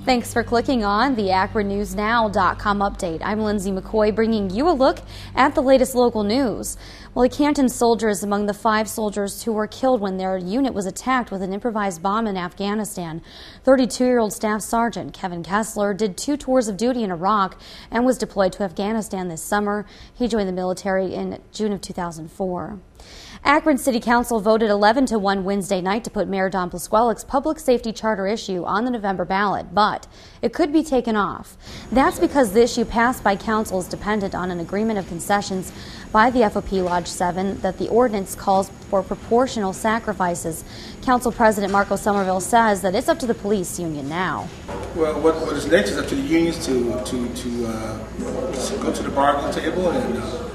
Thanks for clicking on the AkronNewsNow.com update. I'm Lindsay McCoy, bringing you a look at the latest local news. Well, a Canton soldier is among the 5 soldiers who were killed when their unit was attacked with an improvised bomb in Afghanistan. 32-year-old Staff Sergeant Kevin Kessler did 2 tours of duty in Iraq and was deployed to Afghanistan this summer. He joined the military in June of 2004. Akron City Council voted 11-1 Wednesday night to put Mayor Don Plasquelic's public safety charter issue on the November ballot, but it could be taken off. That's because the issue passed by council is dependent on an agreement of concessions by the FOP Lodge 7 that the ordinance calls for proportional sacrifices. Council President Marco Somerville says that it's up to the police union now. Well, what is next is up to the unions to go to the bargaining table and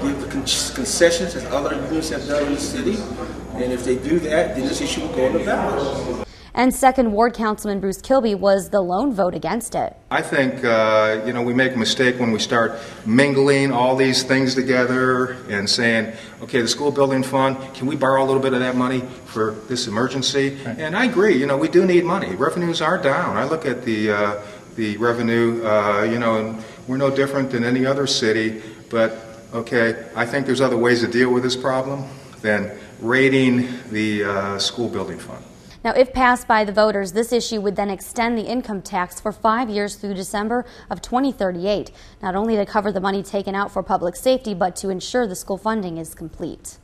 give the concessions as other unions have done in the city, and if they do that, then this issue will go on the ballot. And 2nd Ward Councilman Bruce Kilby was the lone vote against it. I think, we make a mistake when we start mingling all these things together and saying, okay, the school building fund, can we borrow a little bit of that money for this emergency? Right. And I agree, we do need money. Revenues are down. I look at the revenue, and we're no different than any other city, but okay, I think there's other ways to deal with this problem than raiding the school building fund. Now, if passed by the voters, this issue would then extend the income tax for 5 years through December of 2038, not only to cover the money taken out for public safety, but to ensure the school funding is complete.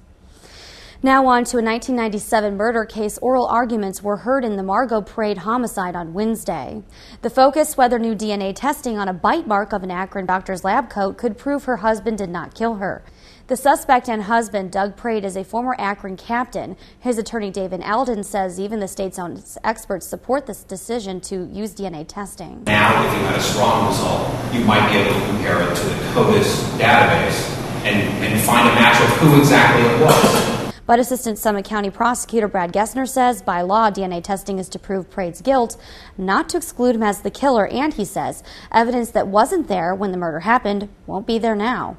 Now on to a 1997 murder case. Oral arguments were heard in the Margot Parade homicide on Wednesday. The focus, whether new DNA testing on a bite mark of an Akron doctor's lab coat could prove her husband did not kill her. The suspect and husband, Doug Parade, is a former Akron captain. His attorney, David Alden, says even the state's own experts support this decision to use DNA testing. Now, if you had a strong result, you might be able to compare it to the CODIS database and find a match of who exactly it was. But Assistant Summit County Prosecutor Brad Gessner says by law, DNA testing is to prove Parade's guilt, not to exclude him as the killer, and he says evidence that wasn't there when the murder happened won't be there now.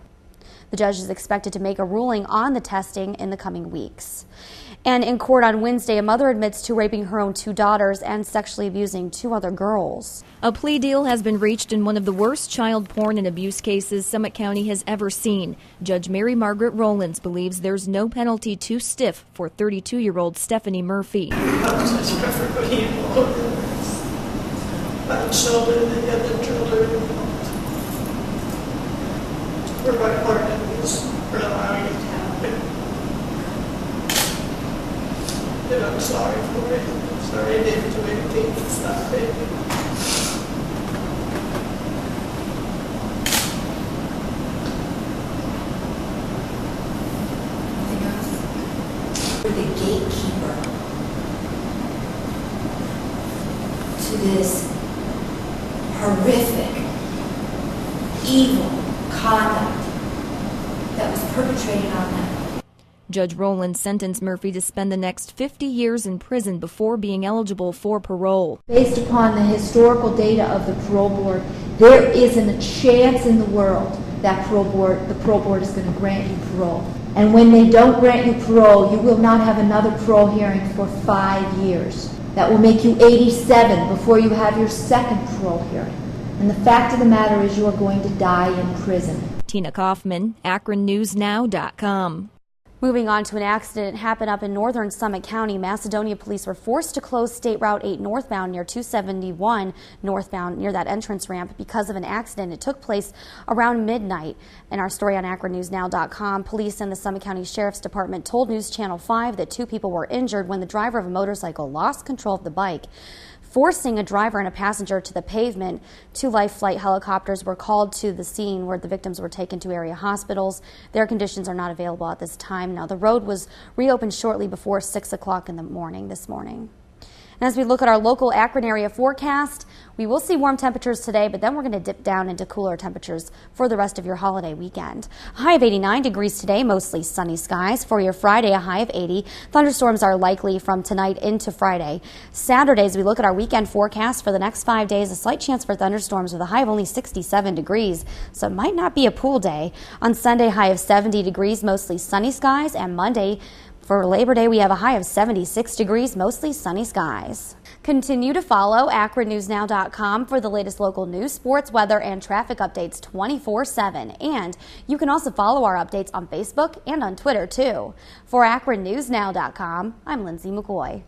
The judge is expected to make a ruling on the testing in the coming weeks. And in court on Wednesday, a mother admits to raping her own 2 daughters and sexually abusing 2 other girls. A plea deal has been reached in one of the worst child porn and abuse cases Summit County has ever seen. Judge Mary Margaret Rowlands believes there's no penalty too stiff for 32-year-old Stephanie Murphy. I'm such everybody involved in this. My children and the other children. For my part in this, for allowing it to happen. And I'm sorry for it. I'm sorry I didn't do anything to stop it. You're the gatekeeper to this horrific, evil conduct that was perpetrated on them. Judge Rowland sentenced Murphy to spend the next 50 years in prison before being eligible for parole. Based upon the historical data of the parole board, there isn't a chance in the world that the parole board is going to grant you parole. And when they don't grant you parole, you will not have another parole hearing for 5 years. That will make you 87 before you have your second parole hearing. And the fact of the matter is you are going to die in prison. Tina Kaufman, AkronNewsNow.com. Moving on to an accident happened up in northern Summit County. Macedonia police were forced to close State Route 8 northbound near 271 northbound near that entrance ramp because of an accident. It took place around midnight. In our story on AkronNewsNow.com, police and the Summit County Sheriff's Department told News Channel 5 that 2 people were injured when the driver of a motorcycle lost control of the bike, forcing a driver and a passenger to the pavement. 2 life flight helicopters were called to the scene where the victims were taken to area hospitals. Their conditions are not available at this time. Now, the road was reopened shortly before 6 o'clock in the morning this morning. And as we look at our local Akron area forecast, we will see warm temperatures today, but then we're going to dip down into cooler temperatures for the rest of your holiday weekend. A high of 89 degrees today, mostly sunny skies. For your Friday, a high of 80. Thunderstorms are likely from tonight into Friday. Saturday, as we look at our weekend forecast for the next 5 days, a slight chance for thunderstorms with a high of only 67 degrees, so it might not be a pool day. On Sunday, high of 70 degrees, mostly sunny skies, and Monday, for Labor Day, we have a high of 76 degrees, mostly sunny skies. Continue to follow AkronNewsNow.com for the latest local news, sports, weather, and traffic updates 24/7. And you can also follow our updates on Facebook and on Twitter, too. For AkronNewsNow.com, I'm Lindsay McCoy.